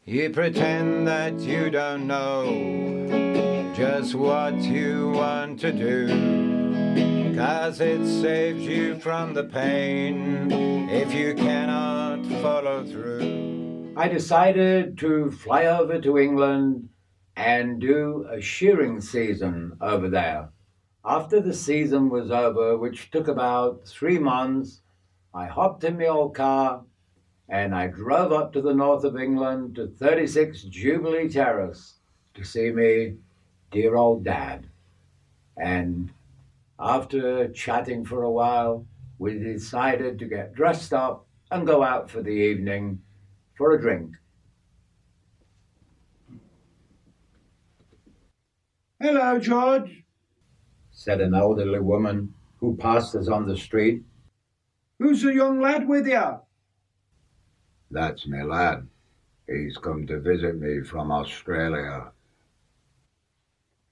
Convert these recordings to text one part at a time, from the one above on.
You pretend that you don't know just what you want to do, 'cause it saves you from the pain if you cannot follow through. I decided to fly over to England and do a shearing season over there. After the season was over, which took about 3 months, I hopped in my old car and I drove up to the north of England to 36 Jubilee Terrace to see me dear old dad. And after chatting for a while, we decided to get dressed up and go out for the evening for a drink. Hello, George, said an elderly woman who passed us on the street. Who's the young lad with you? That's me lad. He's come to visit me from Australia.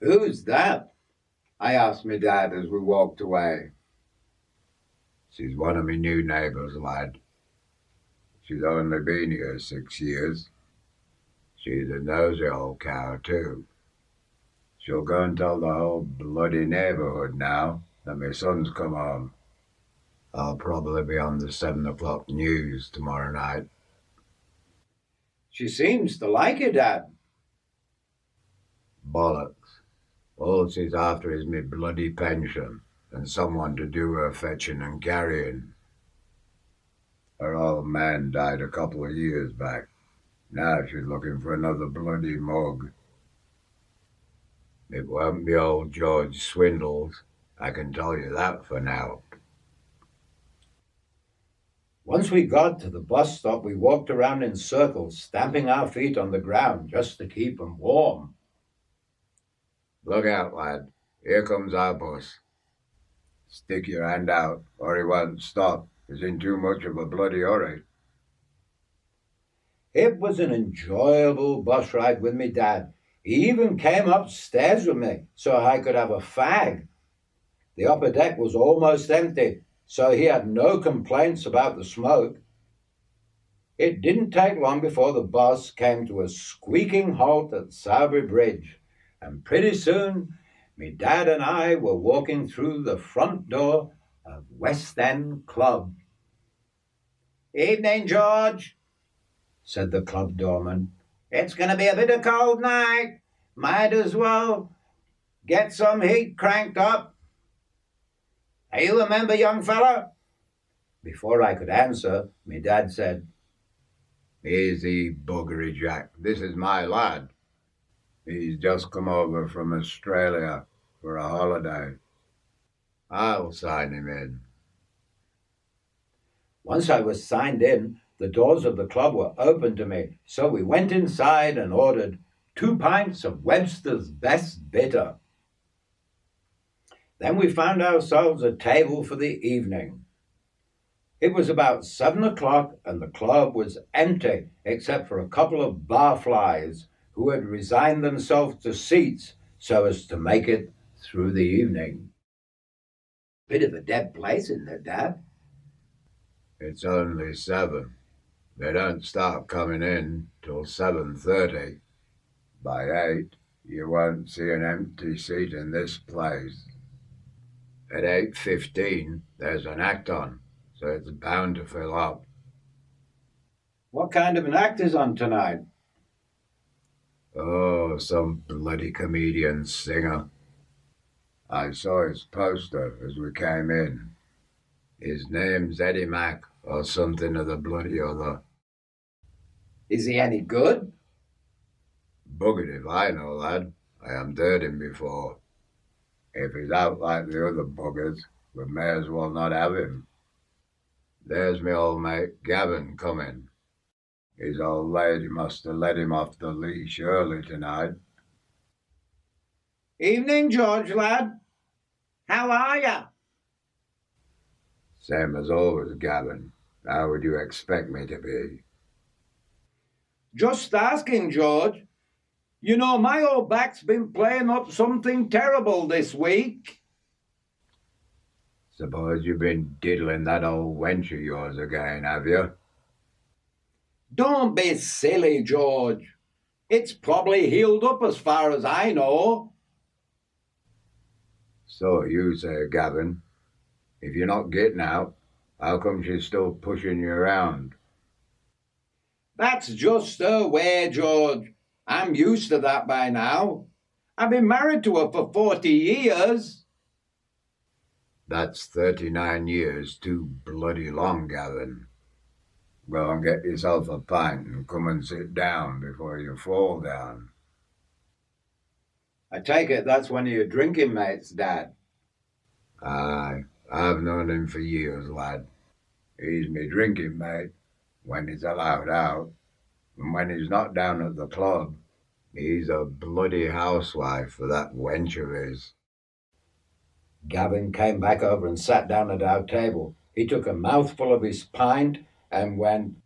Who's that? I asked me dad as we walked away. She's one of me new neighbours, lad. She's only been here 6 years. She's a nosy old cow, too. She'll go and tell the whole bloody neighbourhood now that my son's come home. I'll probably be on the 7 o'clock news tomorrow night. She seems to like you, Dad. Bollocks. All she's after is me bloody pension and someone to do her fetching and carrying. Her old man died a couple of years back. Now she's looking for another bloody mug. It won't be old George Swindles, I can tell you that for now. Once we got to the bus stop, we walked around in circles, stamping our feet on the ground just to keep them warm. Look out, lad. Here comes our bus. Stick your hand out, or he won't stop. He's in too much of a bloody hurry. It was an enjoyable bus ride with me dad. He even came upstairs with me so I could have a fag. The upper deck was almost empty, so he had no complaints about the smoke. It didn't take long before the bus came to a squeaking halt at Sowerby Bridge, and pretty soon me dad and I were walking through the front door of West End Club. "Evening, George," said the club doorman. "It's going to be a bit of a cold night. Might as well get some heat cranked up. Are you a member, young fella?" Before I could answer, me dad said, Easy, buggery Jack. This is my lad. He's just come over from Australia for a holiday. I'll sign him in. Once I was signed in, the doors of the club were open to me, so we went inside and ordered 2 pints of Webster's Best Bitter. Then we found ourselves a table for the evening. It was about 7 o'clock and the club was empty except for a couple of barflies who had resigned themselves to seats so as to make it through the evening. Bit of a dead place, isn't it, Dad? It's only 7. They don't start coming in till 7:30. By 8, you won't see an empty seat in this place. At 8:15, there's an act on, so it's bound to fill up. What kind of an act is on tonight? Oh, some bloody comedian singer. I saw his poster as we came in. His name's Eddie Mac, or something of the bloody other. Is he any good? Buggered if I know, lad. I haven't heard him before. If he's out like the other buggers, we may as well not have him. There's me old mate Gavin coming. His old lady must have let him off the leash early tonight. Evening, George, lad. How are you? Same as always, Gavin. How would you expect me to be? Just asking, George. You know, my old back's been playing up something terrible this week. Suppose you've been diddling that old wench of yours again, have you? Don't be silly, George. It's probably healed up as far as I know. So you say, Gavin. If you're not getting out, how come she's still pushing you around? That's just her way, George. I'm used to that by now. I've been married to her for 40 years. That's 39 years too bloody long, Gavin. Go and get yourself a pint and come and sit down before you fall down. I take it that's one of your drinking mates, Dad. Aye, I've known him for years, lad. He's me drinking mate when he's allowed out, and when he's not down at the club, he's a bloody housewife for that wench of his. Gavin came back over and sat down at our table. He took a mouthful of his pint and went,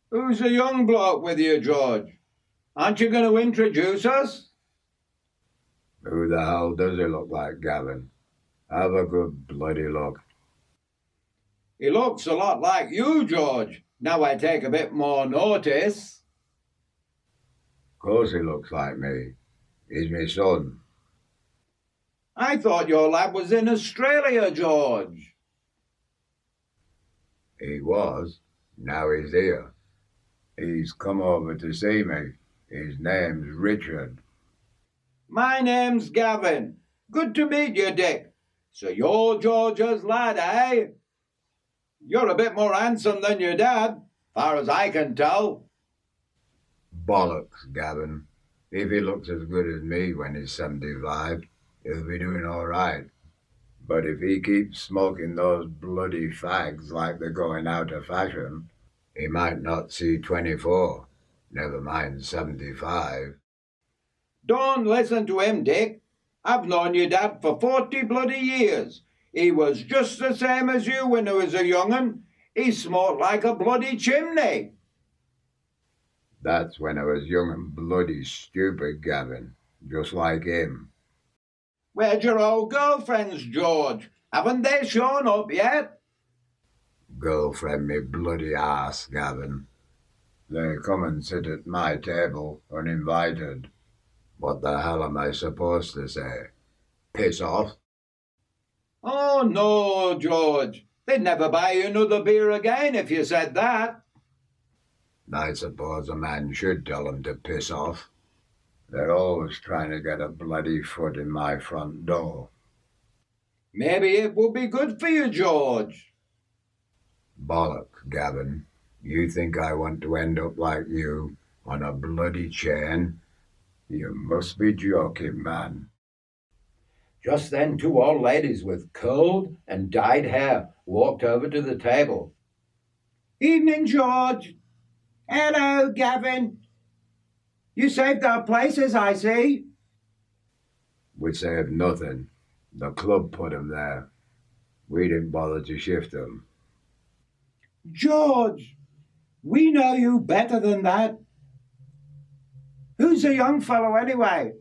Who's the young bloke with you, George? Aren't you going to introduce us? Who the hell does he look like, Gavin? Have a good bloody look. He looks a lot like you, George. Now I take a bit more notice. Of course he looks like me. He's me son. I thought your lad was in Australia, George. He was. Now he's here. He's come over to see me. His name's Richard. My name's Gavin. Good to meet you, Dick. So you're George's lad, eh? You're a bit more handsome than your dad, far as I can tell. Bollocks, Gavin. If he looks as good as me when he's 75, he'll be doing all right. But if he keeps smoking those bloody fags like they're going out of fashion, he might not see 24, never mind 75. Don't listen to him, Dick. I've known your dad for 40 bloody years. He was just the same as you when he was a young'un. He smoked like a bloody chimney. That's when I was young and bloody stupid, Gavin, just like him. Where's your old girlfriends, George? Haven't they shown up yet? Girlfriend me bloody ass, Gavin. They come and sit at my table uninvited. What the hell am I supposed to say? Piss off? Oh, no, George. They'd never buy you another beer again if you said that. I suppose a man should tell them to piss off. They're always trying to get a bloody foot in my front door. Maybe it would be good for you, George. Bollocks, Gavin. You think I want to end up like you, on a bloody chain? You must be joking, man. Just then 2 old ladies with curled and dyed hair walked over to the table. Evening, George. Hello, Gavin. You saved our places, I see. We saved nothing. The club put 'em there. We didn't bother to shift 'em. George, we know you better than that. Who's the young fellow anyway?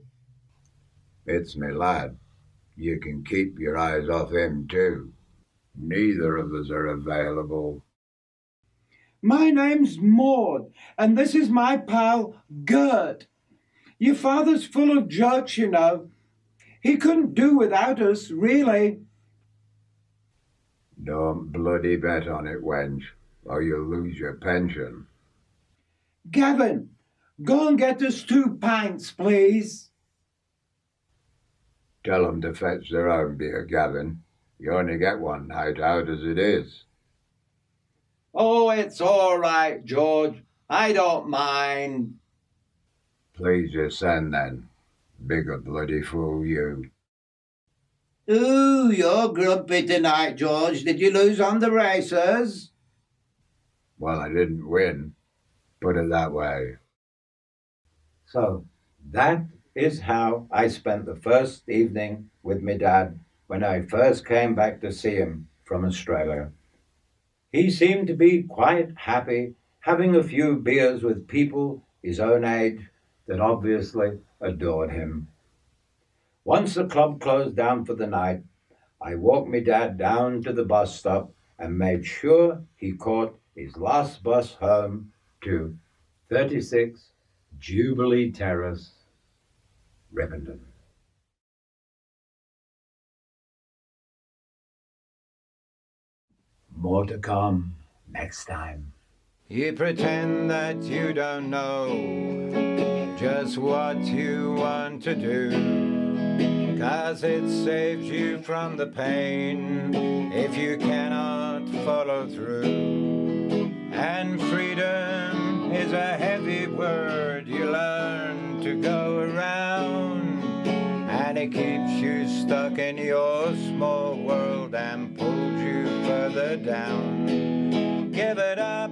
It's me lad. You can keep your eyes off him too. Neither of us are available. My name's Maud, and this is my pal, Gert. Your father's full of jokes, you know. He couldn't do without us, really. Don't bloody bet on it, wench, or you'll lose your pension. Gavin, go and get us 2 pints, please. Tell 'em to fetch their own beer, Gavin. You only get one night out as it is. Oh, it's all right, George. I don't mind. Please your send then. Bigger bloody fool you. Ooh, you're grumpy tonight, George. Did you lose on the racers? Well, I didn't win. Put it that way. So that is how I spent the first evening with my dad when I first came back to see him from Australia. He seemed to be quite happy having a few beers with people his own age that obviously adored him. Once the club closed down for the night, I walked my dad down to the bus stop and made sure he caught his last bus home to 36 Jubilee Terrace, Rivendell. More to come next time. You pretend that you don't know just what you want to do, 'cause it saves you from the pain if you cannot follow through. And freedom is a heavy word you learn to go around, and it keeps you stuck in your small world and pulls you further down. Give it up